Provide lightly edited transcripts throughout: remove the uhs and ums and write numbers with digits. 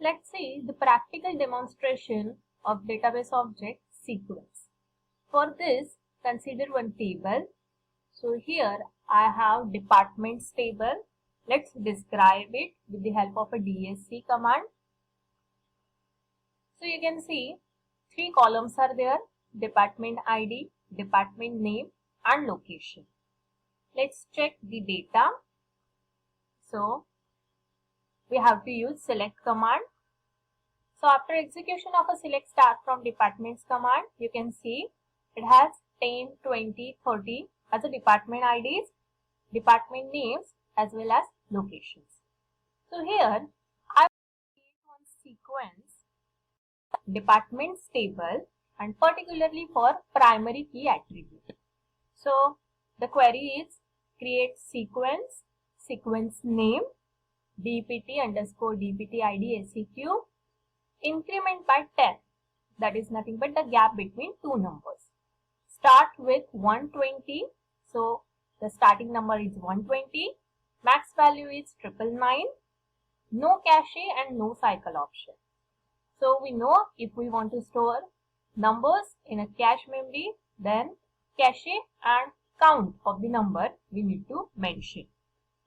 Let's see the practical demonstration of database object sequence. For this, consider one table. So here I have departments table. Let's describe it with the help of a DSC command. So you can see three columns are there: department ID, department name and location. Let's check the data. So we have to use select command. So after execution of a select start from departments command, you can see it has 10, 20, 30 as a department IDs, department names as well as locations. So here I will create one sequence departments table and particularly for primary key attribute. So the query is create sequence, sequence name, DPT underscore DPT ID SEQ, increment by 10, that is nothing but the gap between two numbers. Start with 120, so the starting number is 120, max value is 999, no cache and no cycle option. So we know if we want to store numbers in a cache memory, then cache and count of the number we need to mention.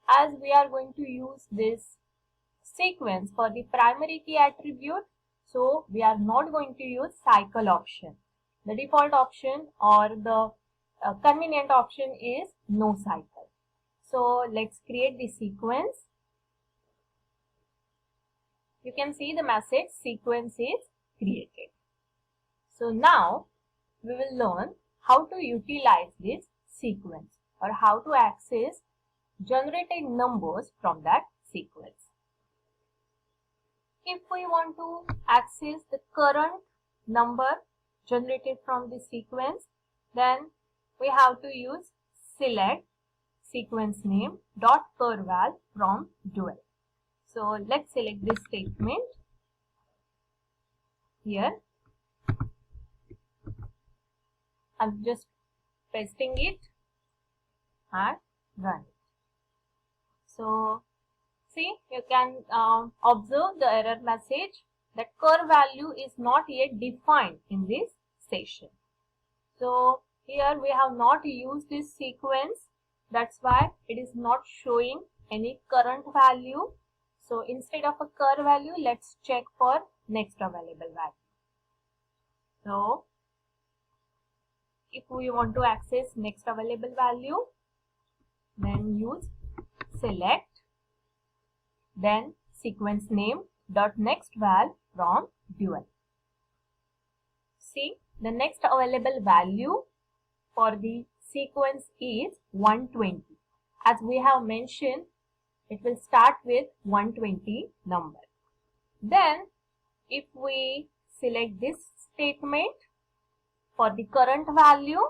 As we are going to use this sequence for the primary key attribute, so we are not going to use cycle option. The default option or the convenient option is no cycle. So let's create the sequence. You can see the message sequence is created. So now we will learn how to utilize this sequence or how to access generated numbers from that sequence. If we want to access the current number generated from the sequence, then we have to use select sequence name dot curval from dual. So let's select this statement here. I'm just pasting it and run it. So see, you can observe the error message that cur value is not yet defined in this session. So here we have not used this sequence, that's why it is not showing any current value. So instead of a cur value, let's check for next available value. So if we want to access next available value, then use select, then sequence name dot next val from dual. See, the next available value for the sequence is 120. As we have mentioned, it will start with 120 number. Then if we select this statement for the current value,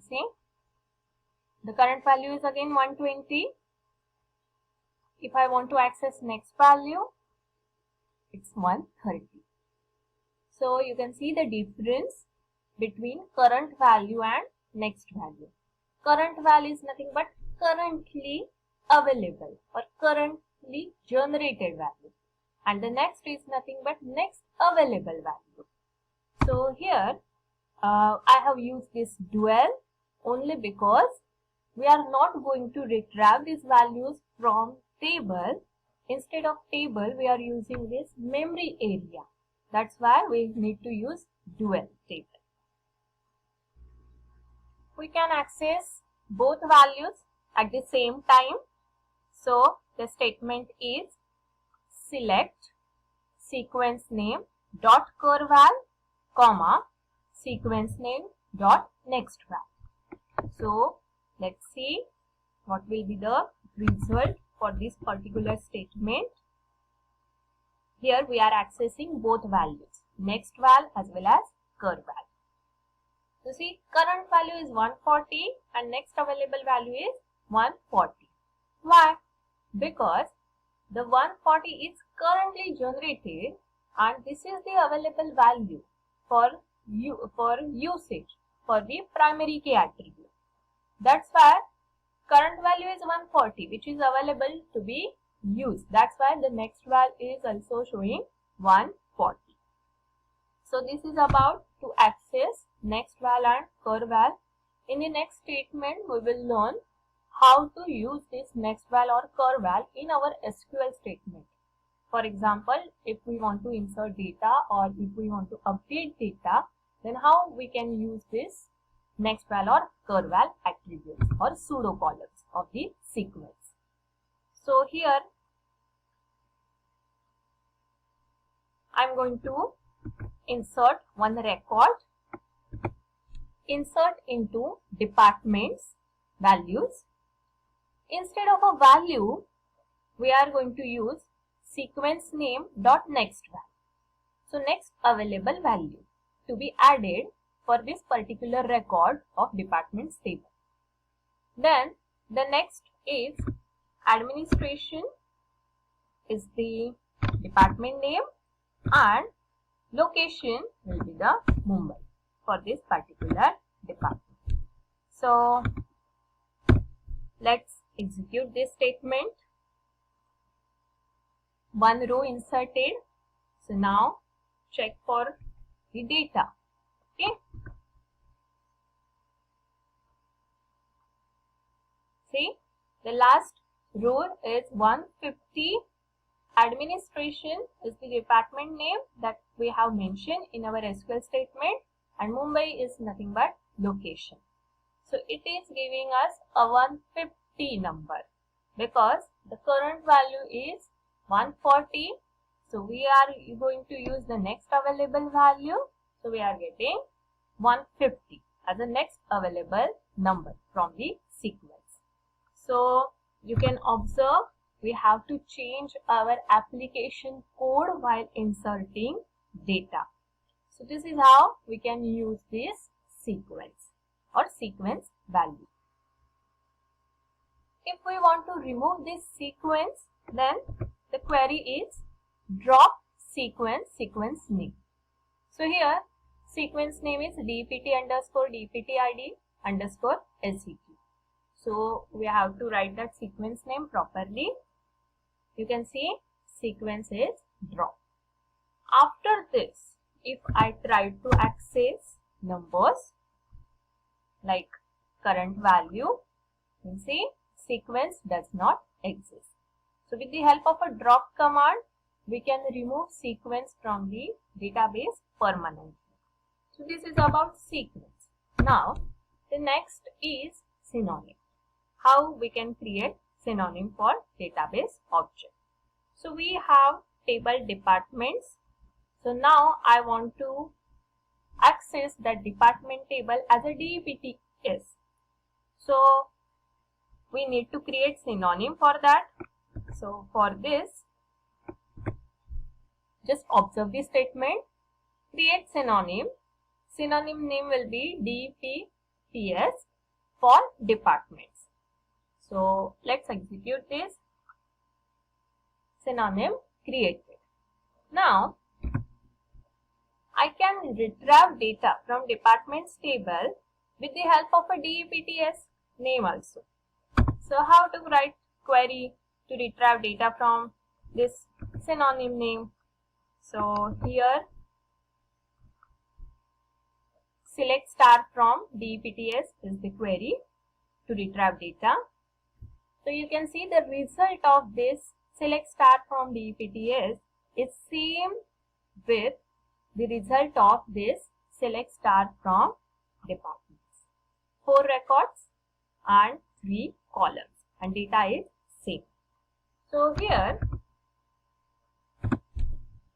see, the current value is again 120. If I want to access next value, it's 130. So you can see the difference between current value and next value. Current value is nothing but currently available or currently generated value, and the next is nothing but next available value. So here I have used this dual only because we are not going to retrieve these values from table. Instead of table, we are using this memory area. That's why we need to use dual table. We can access both values at the same time. So the statement is select sequence name dot curval comma sequence name dot next val. So let's see what will be the result for this particular statement. Here we are accessing both values, next val as well as cur val. So see, current value is 140 and next available value is 140. Why? Because the 140 is currently generated and this is the available value for usage for the primary key attribute. That's why current value is 140, which is available to be use. That's why the next val is also showing 140. So this is about to access next val and cur val. In the next statement, we will learn how to use this next val or cur val in our SQL statement. For example, if we want to insert data or if we want to update data, then how we can use this next val or cur val attributes or pseudo columns of the sequence. So here I'm going to insert one record, insert into departments values. Instead of a value, we are going to use sequence name dot next val. So next available value to be added for this particular record of departments table. Then the next is administration is the department name and location will be the Mumbai for this particular department. So let's execute this statement. One row inserted. So now check for the data. Okay. See, the last row is 150. Administration is the department name that we have mentioned in our SQL statement, and Mumbai is nothing but location. So it is giving us a 150 number because the current value is 140. So we are going to use the next available value. So we are getting 150 as the next available number from the sequence. So you can observe we have to change our application code while inserting data. So this is how we can use this sequence or sequence value. If we want to remove this sequence, then the query is drop sequence name. So here sequence name is dpt underscore dptid underscore seq. So we have to write that sequence name properly. You can see sequence is drop. After this, if I try to access numbers like current value, you can see sequence does not exist. So with the help of a drop command, we can remove sequence from the database permanently. So this is about sequence. Now the next is synonym. How we can create synonym for database object. So we have table departments. So now I want to access that department table as a DPTS. So we need to create synonym for that. So for this, just observe the statement. Create synonym. Synonym name will be DPTS for departments. So let's execute this. Synonym created. Now I can retrieve data from departments table with the help of a DPTS name also. So how to write query to retrieve data from this synonym name? So here select star from DPTS is the query to retrieve data. So you can see the result of this select star from DPTS is same with the result of this select star from departments. 4 records and 3 columns and data is same. So here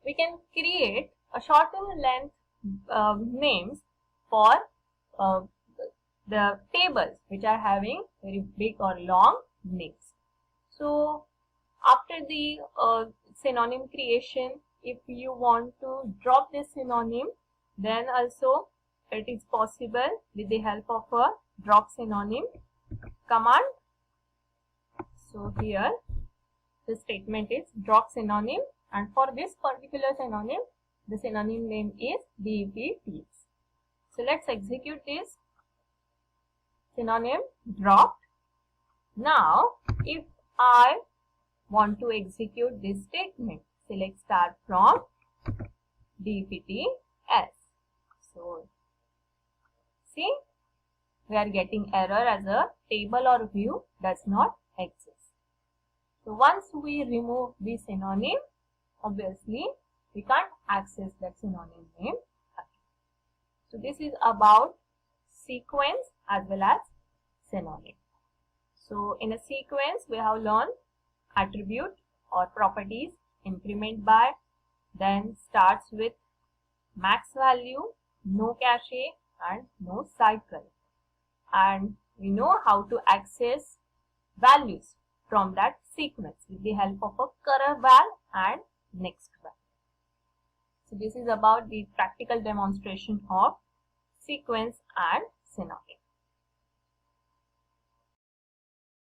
we can create a shortened length names for the tables which are having very big or long names. So after the synonym creation, if you want to drop this synonym, then also it is possible with the help of a drop synonym command. So here the statement is drop synonym, and for this particular synonym, the synonym name is DPTS. So let's execute this. Synonym dropped. Now if I want to execute this statement. Select star from DPTS. So, see, we are getting error as a table or view does not exist. So, once we remove the synonym, obviously, we can't access that synonym name again. So, this is about sequence as well as synonym. So, in a sequence, we have learned attribute or properties, increment by, then starts with max value, no cache and no cycle. And we know how to access values from that sequence with the help of a curr val and next val. So this is about the practical demonstration of sequence and synonym.